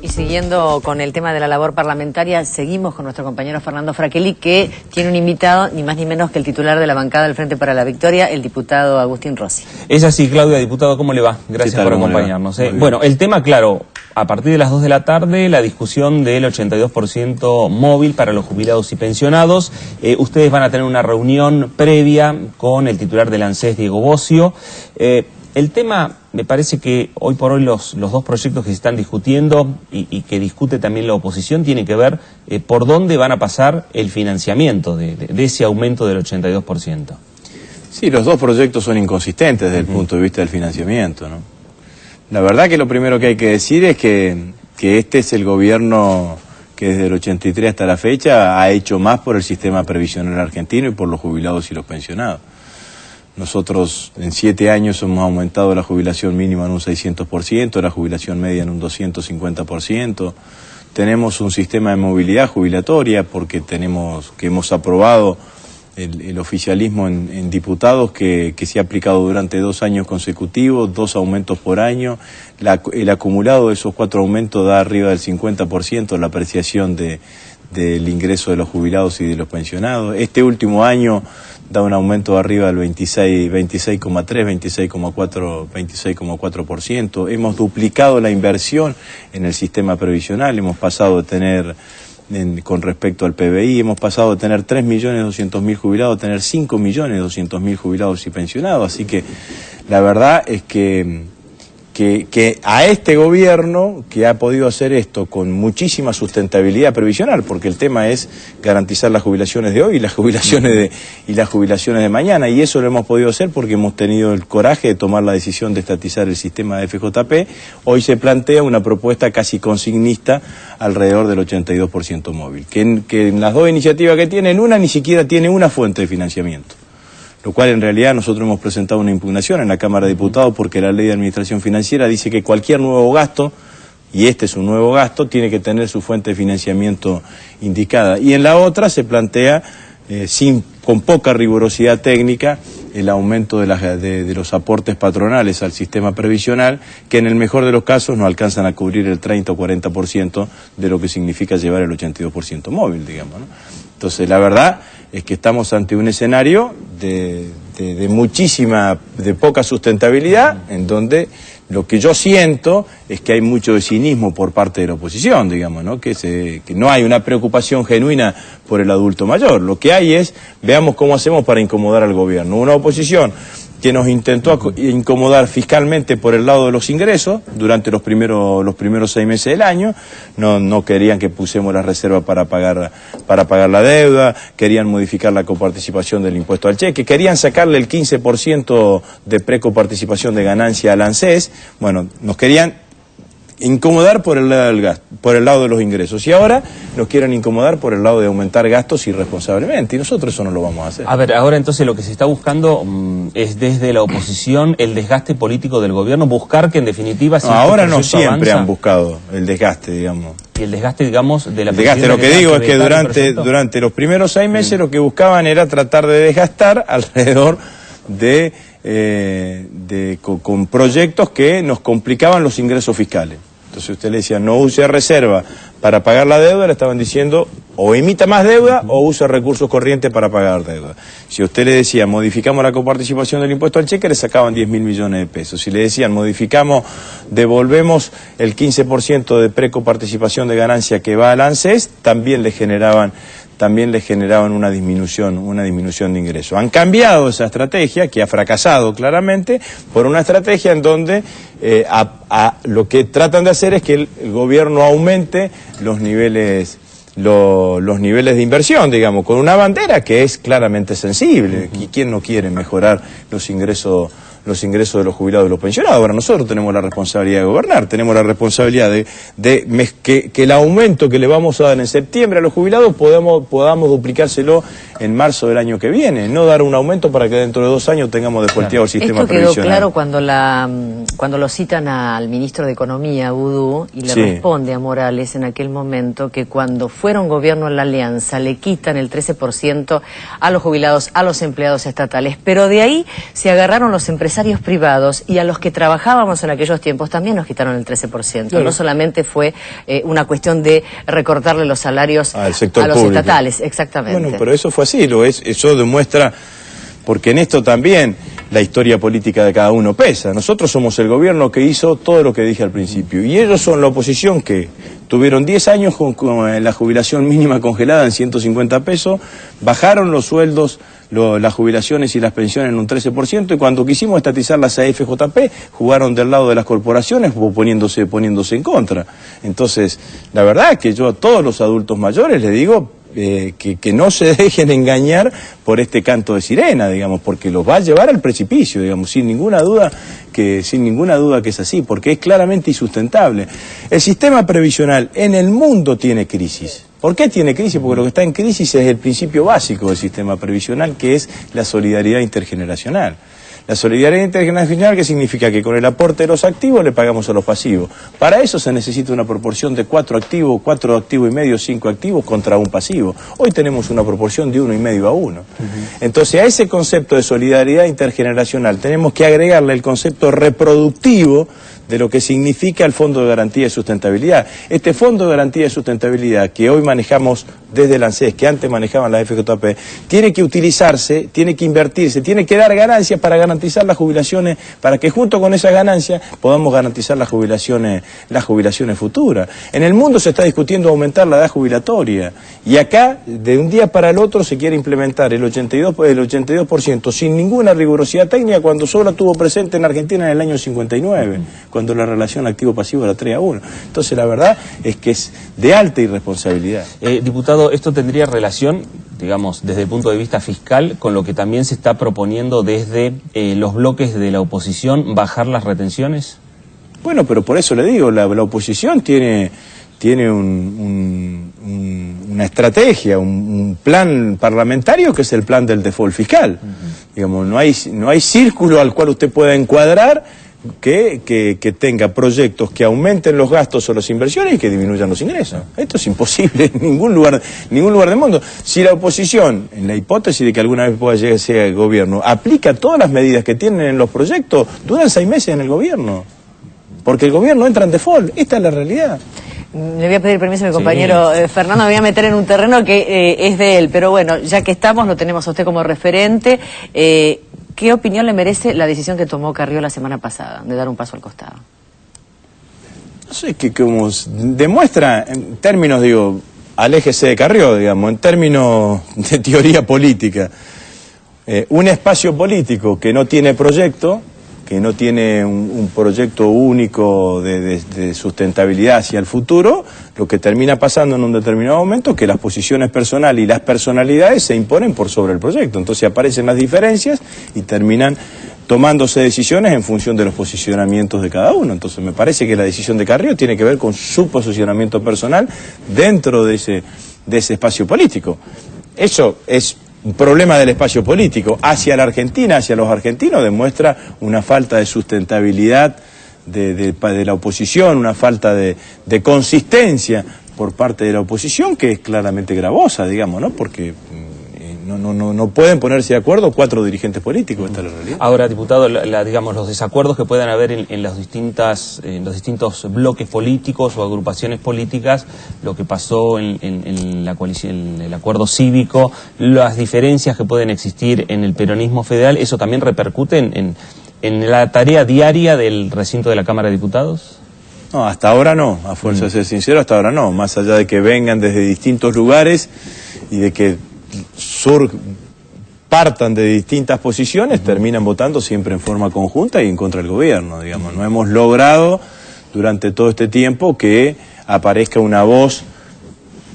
Y siguiendo con el tema de la labor parlamentaria, seguimos con nuestro compañero Fernando Fraquelli, que tiene un invitado, ni más ni menos que el titular de la bancada del Frente para la Victoria, el diputado Agustín Rossi. Es así, Claudia, diputado, ¿cómo le va? Gracias por acompañarnos. Bueno, el tema, claro, a partir de las 2 de la tarde, la discusión del 82% móvil para los jubilados y pensionados. Ustedes van a tener una reunión previa con el titular del ANSES, Diego Bocio. El tema, me parece que hoy por hoy los dos proyectos que se están discutiendo y que discute también la oposición tienen que ver por dónde van a pasar el financiamiento de ese aumento del 82%. Sí, los dos proyectos son inconsistentes desde el punto de vista del financiamiento, ¿no? La verdad que lo primero que hay que decir es que este es el gobierno que desde el 83 hasta la fecha ha hecho más por el sistema previsional argentino y por los jubilados y los pensionados. Nosotros en 7 años hemos aumentado la jubilación mínima en un 600%, la jubilación media en un 250%. Tenemos un sistema de movilidad jubilatoria porque hemos aprobado el oficialismo en diputados que se ha aplicado durante 2 años consecutivos, 2 aumentos por año. El acumulado de esos 4 aumentos da arriba del 50% la apreciación del ingreso de los jubilados y de los pensionados. Este último año da un aumento de arriba del 26,3, 26,4%. Hemos duplicado la inversión en el sistema previsional, hemos pasado de tener, con respecto al PBI, hemos pasado de tener 3.200.000 jubilados a tener 5.200.000 jubilados y pensionados. Así que la verdad es que a este gobierno que ha podido hacer esto con muchísima sustentabilidad previsional, porque el tema es garantizar las jubilaciones de hoy y las jubilaciones de mañana, y eso lo hemos podido hacer porque hemos tenido el coraje de tomar la decisión de estatizar el sistema de FJP. Hoy se plantea una propuesta casi consignista alrededor del 82% móvil, que en las dos iniciativas que tienen, una ni siquiera tiene una fuente de financiamiento. Lo cual en realidad nosotros hemos presentado una impugnación en la Cámara de Diputados porque la Ley de Administración Financiera dice que cualquier nuevo gasto, y este es un nuevo gasto, tiene que tener su fuente de financiamiento indicada. Y en la otra se plantea, con poca rigurosidad técnica, el aumento de los aportes patronales al sistema previsional, que en el mejor de los casos no alcanzan a cubrir el 30 o 40% de lo que significa llevar el 82% móvil, digamos, ¿no? Entonces, la verdad es que estamos ante un escenario de poca sustentabilidad, en donde lo que yo siento es que hay mucho de cinismo por parte de la oposición, digamos, ¿no? Que no hay una preocupación genuina por el adulto mayor. Lo que hay es, veamos cómo hacemos para incomodar al gobierno. Una oposición que nos intentó incomodar fiscalmente por el lado de los ingresos durante los primeros 6 meses del año. No querían que pusemos la reserva para pagar la deuda, querían modificar la coparticipación del impuesto al cheque, querían sacarle el 15% de precoparticipación de ganancia al ANSES. Bueno, nos querían incomodar por el lado del gasto, por el lado de los ingresos, y ahora nos quieren incomodar por el lado de aumentar gastos irresponsablemente, y nosotros eso no lo vamos a hacer. A ver, ahora entonces lo que se está buscando es desde la oposición el desgaste político del gobierno, buscar que en definitiva... No, ahora no siempre han buscado el desgaste, digamos. Y el desgaste, digamos, de la... El desgaste, lo que digo es que durante los primeros 6 meses lo que buscaban era tratar de desgastar alrededor con proyectos que nos complicaban los ingresos fiscales. Entonces usted le decía, no use reserva para pagar la deuda, le estaban diciendo, o emita más deuda o use recursos corrientes para pagar deuda. Si usted le decía, modificamos la coparticipación del impuesto al cheque, le sacaban 10.000 millones de pesos. Si le decían, devolvemos el 15% de precoparticipación de ganancia que va al ANSES, también le generaban una disminución de ingresos. Han cambiado esa estrategia, que ha fracasado claramente, por una estrategia en donde lo que tratan de hacer es que el gobierno aumente los niveles de inversión, digamos, con una bandera que es claramente sensible. ¿Y quién no quiere mejorar los ingresos de los jubilados y los pensionados? Ahora nosotros tenemos la responsabilidad de gobernar, tenemos la responsabilidad que el aumento que le vamos a dar en septiembre a los jubilados podamos duplicárselo en marzo del año que viene, no dar un aumento para que dentro de 2 años tengamos despuelteado el sistema previsional. Esto quedó claro cuando lo citan al ministro de Economía, Vudú, y le responde a Morales en aquel momento que cuando fueron gobierno en la Alianza le quitan el 13% a los jubilados, a los empleados estatales, pero de ahí se agarraron los empresarios privados y a los que trabajábamos en aquellos tiempos también nos quitaron el 13%. Claro. No solamente fue una cuestión de recortarle los salarios a los público. Estatales, exactamente. Bueno, pero eso fue así, eso demuestra, porque en esto también la historia política de cada uno pesa. Nosotros somos el gobierno que hizo todo lo que dije al principio, y ellos son la oposición que tuvieron 10 años con la jubilación mínima congelada en 150 pesos, bajaron los sueldos, las jubilaciones y las pensiones en un 13%, y cuando quisimos estatizar las AFJP, jugaron del lado de las corporaciones poniéndose en contra. Entonces, la verdad es que yo a todos los adultos mayores les digo que no se dejen engañar por este canto de sirena, digamos, porque los va a llevar al precipicio, digamos, sin ninguna duda que es así, porque es claramente insustentable. El sistema previsional en el mundo tiene crisis. ¿Por qué tiene crisis? Porque lo que está en crisis es el principio básico del sistema previsional, que es la solidaridad intergeneracional. La solidaridad intergeneracional, que significa que con el aporte de los activos le pagamos a los pasivos. Para eso se necesita una proporción de 4 activos y medio, 5 activos contra un pasivo. Hoy tenemos una proporción de 1,5 a 1. Entonces, a ese concepto de solidaridad intergeneracional tenemos que agregarle el concepto reproductivo de lo que significa el Fondo de Garantía de Sustentabilidad. Este Fondo de Garantía de Sustentabilidad que hoy manejamos desde el ANSES, que antes manejaban la FJP, tiene que utilizarse, tiene que invertirse, tiene que dar ganancias para garantizar las jubilaciones, para que junto con esas ganancias podamos garantizar las jubilaciones futuras. En el mundo se está discutiendo aumentar la edad jubilatoria, y acá, de un día para el otro, se quiere implementar el 82% sin ninguna rigurosidad técnica, cuando solo estuvo presente en Argentina en el año 59. Cuando la relación activo-pasivo era 3 a 1. Entonces, la verdad es que es de alta irresponsabilidad. Diputado, ¿esto tendría relación, digamos, desde el punto de vista fiscal, con lo que también se está proponiendo desde los bloques de la oposición, bajar las retenciones? Bueno, pero por eso le digo, la oposición tiene una estrategia, un plan parlamentario que es el plan del default fiscal. Digamos, no hay círculo al cual usted pueda encuadrar que tenga proyectos que aumenten los gastos o las inversiones y que disminuyan los ingresos. Esto es imposible en ningún lugar del mundo. Si la oposición, en la hipótesis de que alguna vez pueda llegar a ser el gobierno, aplica todas las medidas que tienen en los proyectos, duran 6 meses en el gobierno. Porque el gobierno entra en default. Esta es la realidad. Le voy a pedir permiso a mi compañero Fernando, me voy a meter en un terreno que es de él, pero bueno, ya que estamos, lo tenemos a usted como referente. ¿Qué opinión le merece la decisión que tomó Carrió la semana pasada, de dar un paso al costado? No sé, que como demuestra, en términos, digo, aléjese de Carrió, digamos, en términos de teoría política, un espacio político que no tiene proyecto, que no tiene un proyecto único de sustentabilidad hacia el futuro, lo que termina pasando en un determinado momento es que las posiciones personales y las personalidades se imponen por sobre el proyecto. Entonces aparecen las diferencias y terminan tomándose decisiones en función de los posicionamientos de cada uno. Entonces me parece que la decisión de Carrió tiene que ver con su posicionamiento personal dentro de ese espacio político. Eso es un problema del espacio político. Hacia la Argentina, hacia los argentinos, demuestra una falta de sustentabilidad de la oposición, una falta de consistencia por parte de la oposición, que es claramente gravosa, digamos, ¿no? Porque no pueden ponerse de acuerdo 4 dirigentes políticos, esta es la realidad. Ahora, diputado, digamos, los desacuerdos que puedan haber en los distintos bloques políticos o agrupaciones políticas, lo que pasó en la coalición, el acuerdo cívico, las diferencias que pueden existir en el peronismo federal, ¿eso también repercute en la tarea diaria del recinto de la Cámara de Diputados? No, hasta ahora no, a fuerza de ser sincero, hasta ahora no, más allá de que vengan desde distintos lugares y de que partan de distintas posiciones, terminan votando siempre en forma conjunta y en contra del gobierno, digamos. No hemos logrado durante todo este tiempo que aparezca una voz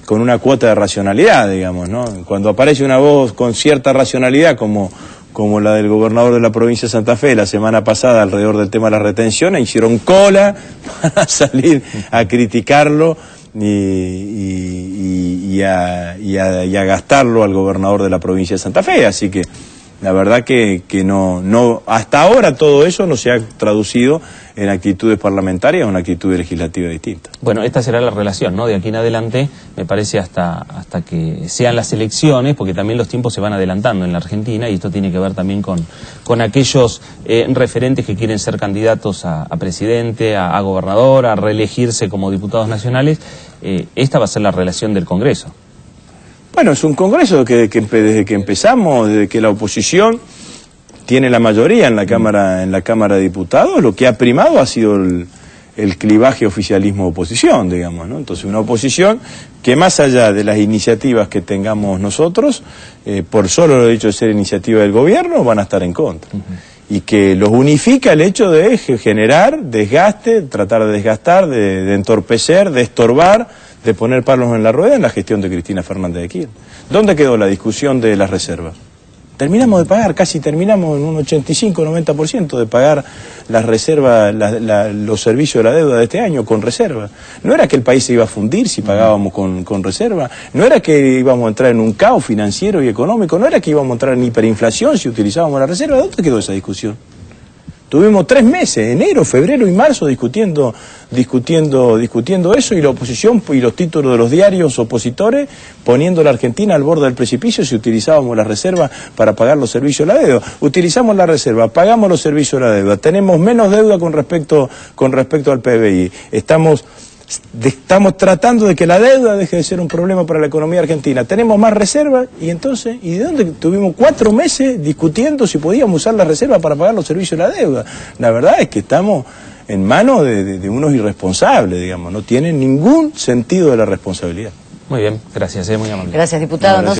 con una cuota de racionalidad, digamos, ¿no? Cuando aparece una voz con cierta racionalidad, como la del gobernador de la provincia de Santa Fe la semana pasada alrededor del tema de las retenciones, hicieron cola para salir a criticarlo y a gastarlo al gobernador de la provincia de Santa Fe. Así que la verdad que no, hasta ahora todo eso no se ha traducido en actitudes parlamentarias o en actitudes legislativas distintas. Bueno, esta será la relación, ¿no? De aquí en adelante, me parece hasta que sean las elecciones, porque también los tiempos se van adelantando en la Argentina y esto tiene que ver también con aquellos referentes que quieren ser candidatos a presidente, a gobernador, a reelegirse como diputados nacionales. Esta va a ser la relación del Congreso. Bueno, es un Congreso que desde que empezamos, desde que la oposición tiene la mayoría en la Cámara de Diputados, lo que ha primado ha sido el clivaje oficialismo-oposición, digamos, ¿no? Entonces una oposición que más allá de las iniciativas que tengamos nosotros, por solo el hecho de ser iniciativa del gobierno, van a estar en contra. Y que los unifica el hecho de generar desgaste, tratar de desgastar, de entorpecer, de estorbar, de poner palos en la rueda en la gestión de Cristina Fernández de Kirchner. ¿Dónde quedó la discusión de las reservas? Terminamos de pagar, casi terminamos en un 85-90% de pagar las reservas, los servicios de la deuda de este año con reservas. No era que el país se iba a fundir si pagábamos con reservas, no era que íbamos a entrar en un caos financiero y económico, no era que íbamos a entrar en hiperinflación si utilizábamos la reserva. ¿Dónde quedó esa discusión? Tuvimos 3 meses, enero, febrero y marzo, discutiendo eso, y la oposición y los títulos de los diarios opositores poniendo a la Argentina al borde del precipicio si utilizábamos la reserva para pagar los servicios de la deuda. Utilizamos la reserva, pagamos los servicios de la deuda, tenemos menos deuda con respecto al PBI. Estamos tratando de que la deuda deje de ser un problema para la economía argentina. Tenemos más reservas y entonces, ¿y de dónde? Tuvimos 4 meses discutiendo si podíamos usar la reserva para pagar los servicios de la deuda. La verdad es que estamos en manos de unos irresponsables, digamos. No tienen ningún sentido de la responsabilidad. Muy bien, gracias, muy amable. Gracias, diputado.